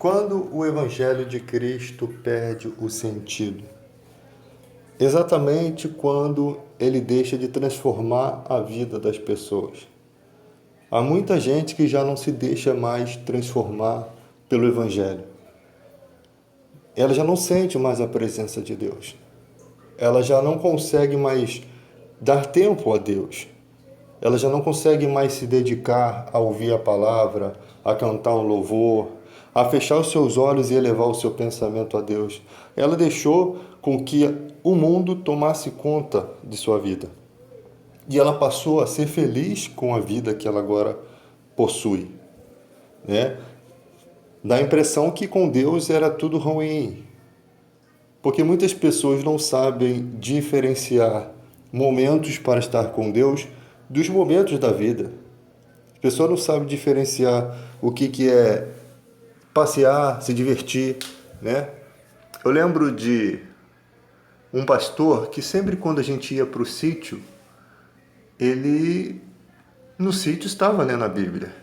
Quando o Evangelho de Cristo perde o sentido? Exatamente quando ele deixa de transformar a vida das pessoas. Há muita gente que já não se deixa mais transformar pelo Evangelho. Ela já não sente mais a presença de Deus. Ela já não consegue mais dar tempo a Deus. Ela já não consegue mais se dedicar a ouvir a palavra, a cantar um louvor, a fechar os seus olhos e elevar o seu pensamento a Deus. Ela deixou com que o mundo tomasse conta de sua vida. E ela passou a ser feliz com a vida que ela agora possui, né? Dá a impressão que com Deus era tudo ruim, porque muitas pessoas não sabem diferenciar momentos para estar com Deus dos momentos da vida. A pessoa não sabe diferenciar o que é passear, se divertir, né? Eu lembro de um pastor que sempre quando a gente ia para o sítio, ele no sítio estava lendo a Bíblia.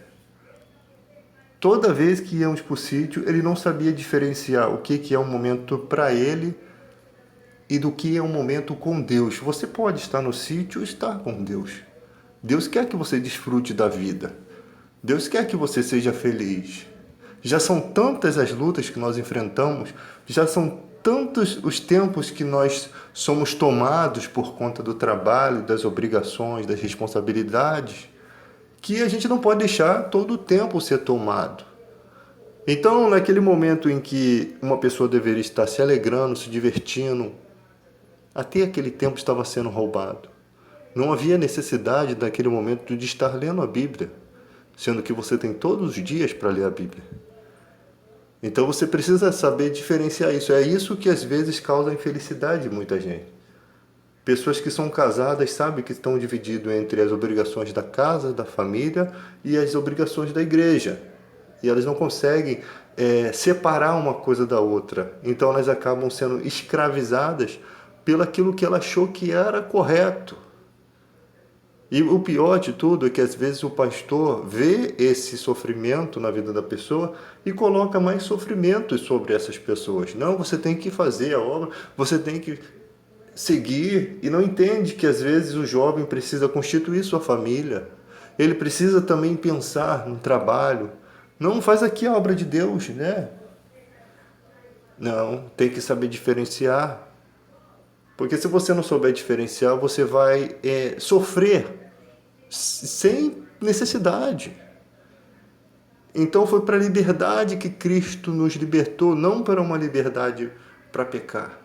Toda vez que íamos para o sítio, ele não sabia diferenciar o que é um momento para ele e do que é um momento com Deus. Você pode estar no sítio ou estar com Deus. Deus quer que você desfrute da vida. Deus quer que você seja feliz. Já são tantas as lutas que nós enfrentamos, já são tantos os tempos que nós somos tomados por conta do trabalho, das obrigações, das responsabilidades, que a gente não pode deixar todo o tempo ser tomado. Então, naquele momento em que uma pessoa deveria estar se alegrando, se divertindo, até aquele tempo estava sendo roubado. Não havia necessidade naquele momento de estar lendo a Bíblia, sendo que você tem todos os dias para ler a Bíblia. Então você precisa saber diferenciar isso. É isso que às vezes causa infelicidade de muita gente. Pessoas que são casadas sabem que estão divididos entre as obrigações da casa, da família e as obrigações da igreja. E elas não conseguem separar uma coisa da outra. Então elas acabam sendo escravizadas pelo aquilo que ela achou que era correto. E o pior de tudo é que às vezes o pastor vê esse sofrimento na vida da pessoa e coloca mais sofrimento sobre essas pessoas. Não, você tem que fazer a obra, você tem que seguir, e não entende que às vezes o jovem precisa constituir sua família. Ele precisa também pensar no trabalho. Não faz aqui a obra de Deus, né? Não, tem que saber diferenciar. Porque se você não souber diferenciar, você vai sofrer sem necessidade. Então foi para a liberdade que Cristo nos libertou, não para uma liberdade para pecar.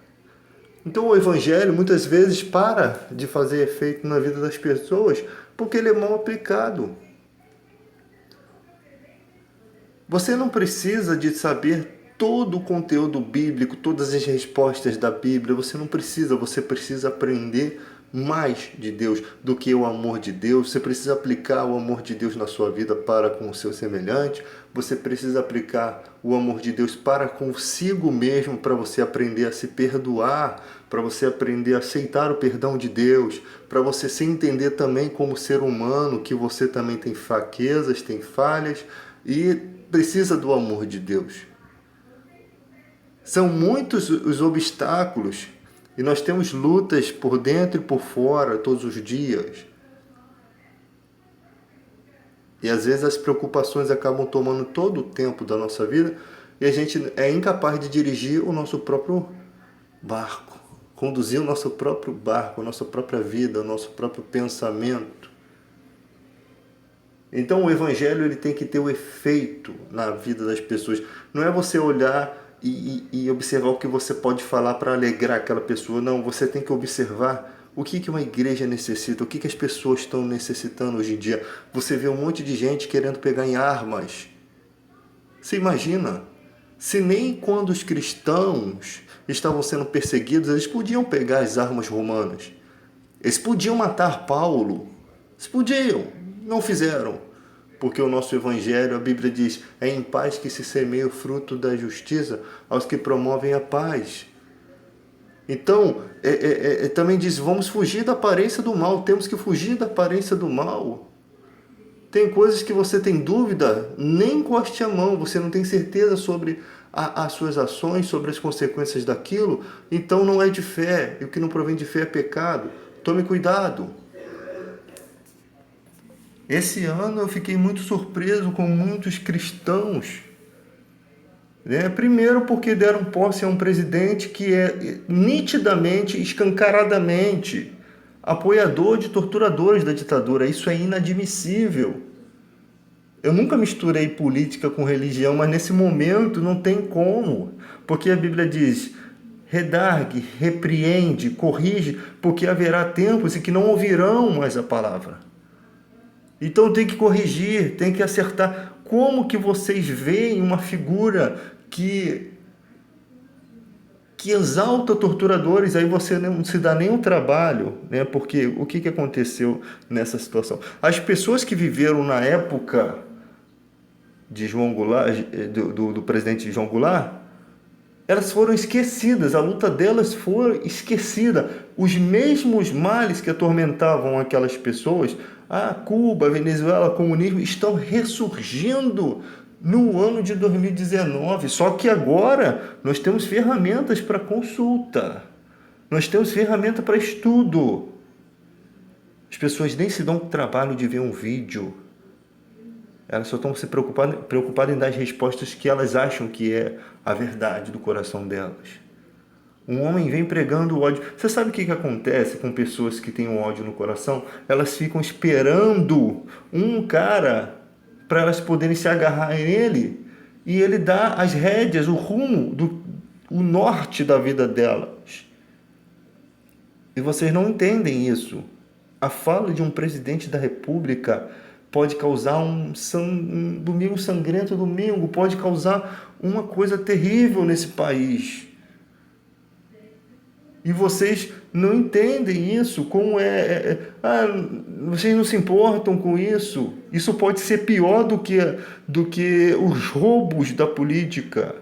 Então o Evangelho muitas vezes para de fazer efeito na vida das pessoas porque ele é mal aplicado. Você não precisa de saber todo o conteúdo bíblico, todas as respostas da Bíblia. Você não precisa, você precisa aprender mais de Deus do que o amor de Deus. Você precisa aplicar o amor de Deus na sua vida para com o seu semelhante. Você precisa aplicar o amor de Deus para consigo mesmo, para você aprender a se perdoar, para você aprender a aceitar o perdão de Deus, para você se entender também como ser humano, que você também tem fraquezas, tem falhas e precisa do amor de Deus. São muitos os obstáculos e nós temos lutas por dentro e por fora todos os dias. E às vezes as preocupações acabam tomando todo o tempo da nossa vida e a gente é incapaz de dirigir o nosso próprio barco, conduzir o nosso próprio barco, a nossa própria vida, o nosso próprio pensamento. Então o Evangelho ele tem que ter o efeito na vida das pessoas. Não é você olhar e observar o que você pode falar para alegrar aquela pessoa. Não, você tem que observar o que uma igreja necessita, o que as pessoas estão necessitando hoje em dia. Você vê um monte de gente querendo pegar em armas. Você imagina? Se nem quando os cristãos estavam sendo perseguidos, eles podiam pegar as armas romanas. Eles podiam matar Paulo. Eles podiam, não fizeram. Porque o nosso Evangelho, a Bíblia diz, é em paz que se semeia o fruto da justiça aos que promovem a paz. Então, também diz, vamos fugir da aparência do mal, temos que fugir da aparência do mal. Tem coisas que você tem dúvida, nem encoste a mão, você não tem certeza sobre as suas ações, sobre as consequências daquilo, então não é de fé, e o que não provém de fé é pecado. Tome cuidado. Esse ano eu fiquei muito surpreso com muitos cristãos, né? Primeiro porque deram posse a um presidente que é nitidamente, escancaradamente apoiador de torturadores da ditadura. Isso é inadmissível. Eu nunca misturei política com religião, mas nesse momento não tem como, porque a Bíblia diz: redargue, repreende, corrige, porque haverá tempos em que não ouvirão mais a palavra. Então tem que corrigir, tem que acertar. Como que vocês veem uma figura que exalta torturadores, aí você não se dá nenhum trabalho, né? Porque o que aconteceu nessa situação? As pessoas que viveram na época de João Goulart, do presidente João Goulart, elas foram esquecidas, a luta delas foi esquecida. Os mesmos males que atormentavam aquelas pessoas, Cuba, Venezuela, comunismo, estão ressurgindo no ano de 2019. Só que agora nós temos ferramentas para consulta, nós temos ferramenta para estudo. As pessoas nem se dão o trabalho de ver um vídeo. Elas só estão se preocupadas em dar as respostas que elas acham que é a verdade do coração delas. Um homem vem pregando ódio. Você sabe o que acontece com pessoas que têm ódio no coração? Elas ficam esperando um cara para elas poderem se agarrar nele e ele dá as rédeas, o rumo, o norte da vida delas. E vocês não entendem isso. A fala de um presidente da República pode causar um domingo sangrento, pode causar uma coisa terrível nesse país. E vocês não entendem isso, como vocês não se importam com isso. Isso pode ser pior do que os roubos da política.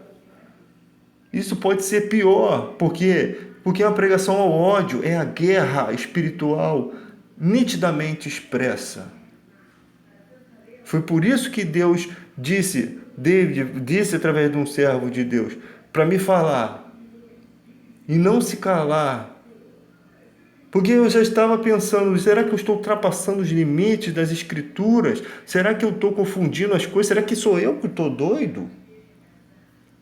Isso pode ser pior, porque é uma pregação ao ódio, é a guerra espiritual nitidamente expressa. Foi por isso que Deus David disse através de um servo de Deus, para me falar e não se calar. Porque eu já estava pensando, será que eu estou ultrapassando os limites das escrituras? Será que eu estou confundindo as coisas? Será que sou eu que estou doido?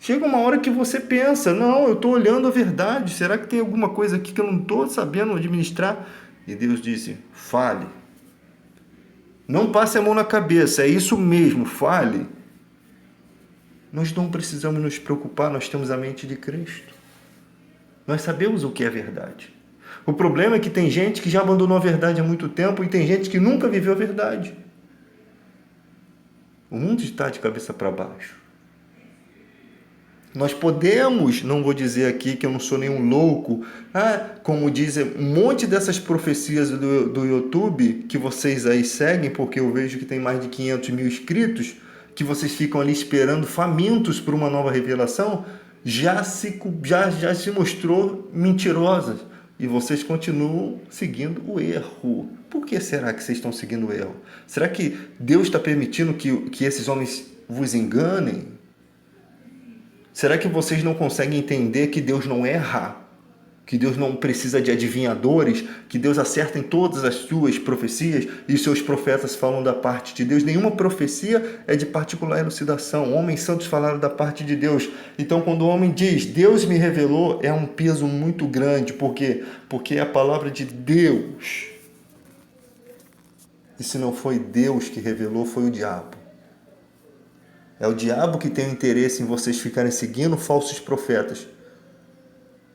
Chega uma hora que você pensa, não, eu estou olhando a verdade. Será que tem alguma coisa aqui que eu não estou sabendo administrar? E Deus disse, fale. Não passe a mão na cabeça, é isso mesmo, fale. Nós não precisamos nos preocupar, nós temos a mente de Cristo. Nós sabemos o que é verdade. O problema é que tem gente que já abandonou a verdade há muito tempo e tem gente que nunca viveu a verdade. O mundo está de cabeça para baixo. Nós podemos, não vou dizer aqui que eu não sou nenhum louco, como dizem um monte dessas profecias do YouTube que vocês aí seguem, porque eu vejo que tem mais de 500 mil inscritos, que vocês ficam ali esperando famintos por uma nova revelação, já se mostrou mentirosas e vocês continuam seguindo o erro. Por que será que vocês estão seguindo o erro? Será que Deus está permitindo que esses homens vos enganem? Será que vocês não conseguem entender que Deus não erra? Que Deus não precisa de adivinhadores? Que Deus acerta em todas as suas profecias e os seus profetas falam da parte de Deus? Nenhuma profecia é de particular elucidação. Homens santos falaram da parte de Deus. Então, quando o homem diz, Deus me revelou, é um peso muito grande. Por quê? Porque é a palavra de Deus. E se não foi Deus que revelou, foi o diabo. É o diabo que tem o interesse em vocês ficarem seguindo falsos profetas.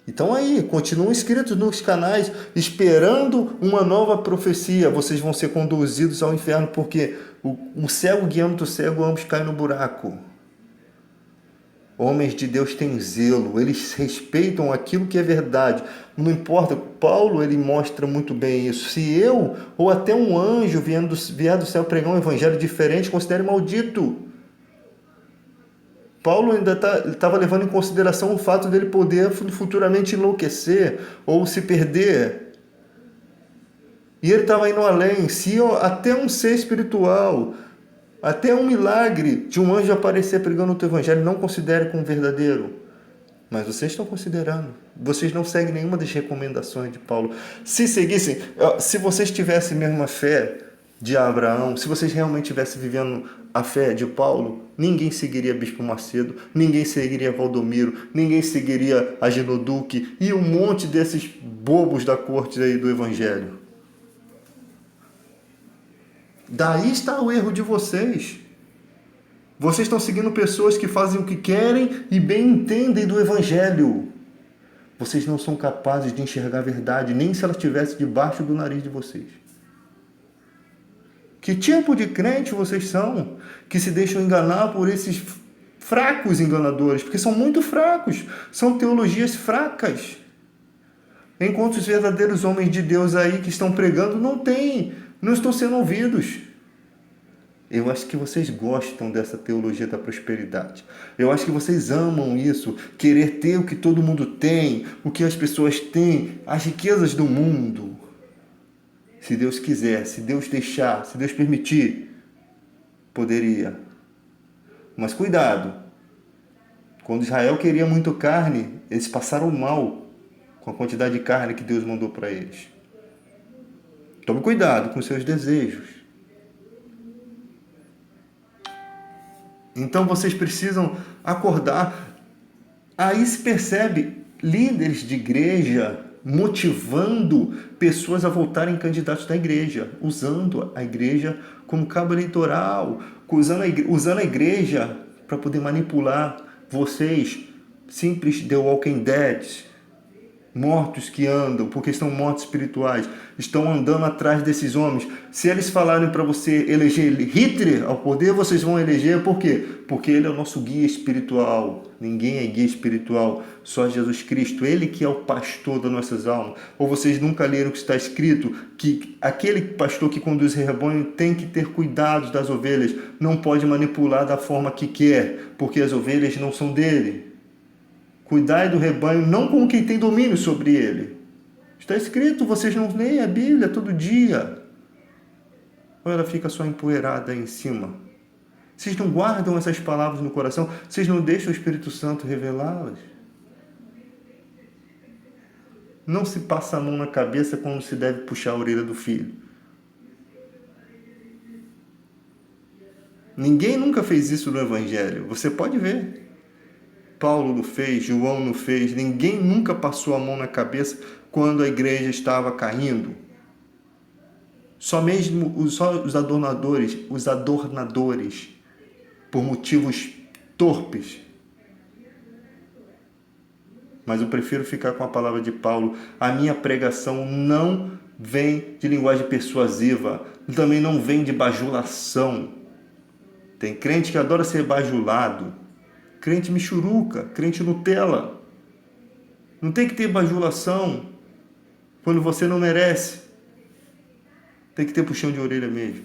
Então aí, continuem inscritos nos canais, esperando uma nova profecia. Vocês vão ser conduzidos ao inferno, porque o cego guiando o cego, ambos caem no buraco. Homens de Deus têm zelo, eles respeitam aquilo que é verdade. Não importa, Paulo ele mostra muito bem isso. Se eu, ou até um anjo vier do céu pregar um evangelho diferente, considere maldito. Paulo ainda estava levando em consideração o fato dele poder futuramente enlouquecer ou se perder. E ele estava indo além. Se até um ser espiritual Até um milagre de um anjo aparecer pregando o teu evangelho não considere como verdadeiro. Mas vocês estão considerando. Vocês não seguem nenhuma das recomendações de Paulo. Se seguissem, se vocês tivessem mesmo a fé de Abraão, se vocês realmente estivessem vivendo a fé de Paulo, ninguém seguiria Bispo Macedo, ninguém seguiria Valdomiro, ninguém seguiria Agenor Duque e um monte desses bobos da corte aí do evangelho. Daí está o erro de vocês. Vocês estão seguindo pessoas que fazem o que querem e bem entendem do evangelho. Vocês não são capazes de enxergar a verdade, nem se ela estivesse debaixo do nariz de vocês. Que tipo de crente vocês são que se deixam enganar por esses fracos enganadores? Porque são muito fracos, são teologias fracas. Enquanto os verdadeiros homens de Deus aí que estão pregando não estão sendo ouvidos. Eu acho que vocês gostam dessa teologia da prosperidade. Eu acho que vocês amam isso, querer ter o que todo mundo tem, o que as pessoas têm, as riquezas do mundo. Se Deus quiser, se Deus deixar, se Deus permitir, poderia. Mas cuidado, quando Israel queria muito carne, eles passaram mal com a quantidade de carne que Deus mandou para eles. Tome cuidado com seus desejos. Então vocês precisam acordar. Aí se percebe líderes de igreja motivando pessoas a voltarem candidatos da igreja, usando a igreja como cabo eleitoral, usando a igreja para poder manipular vocês, simples The Walking Dead, mortos que andam, porque estão mortos espirituais, estão andando atrás desses homens. Se eles falarem para você eleger Hitler ao poder, vocês vão eleger, por quê? Porque ele é o nosso guia espiritual. Ninguém é guia espiritual, só Jesus Cristo, ele que é o pastor das nossas almas. Ou vocês nunca leram o que está escrito, que aquele pastor que conduz o rebanho tem que ter cuidado das ovelhas, não pode manipular da forma que quer, porque as ovelhas não são dele. Cuidai do rebanho, não como quem tem domínio sobre ele. Está escrito, vocês não leem a Bíblia todo dia. Ou ela fica só empoeirada aí em cima? Vocês não guardam essas palavras no coração? Vocês não deixam o Espírito Santo revelá-las? Não se passa a mão na cabeça quando se deve puxar a orelha do filho. Ninguém nunca fez isso no Evangelho. Você pode ver. Paulo não fez, João não fez, ninguém nunca passou a mão na cabeça quando a igreja estava caindo. Só os adornadores, por motivos torpes. Mas eu prefiro ficar com a palavra de Paulo. A minha pregação não vem de linguagem persuasiva, também não vem de bajulação. Tem crente que adora ser bajulado. Crente michuruca, crente Nutella. Não tem que ter bajulação quando você não merece. Tem que ter puxão de orelha mesmo.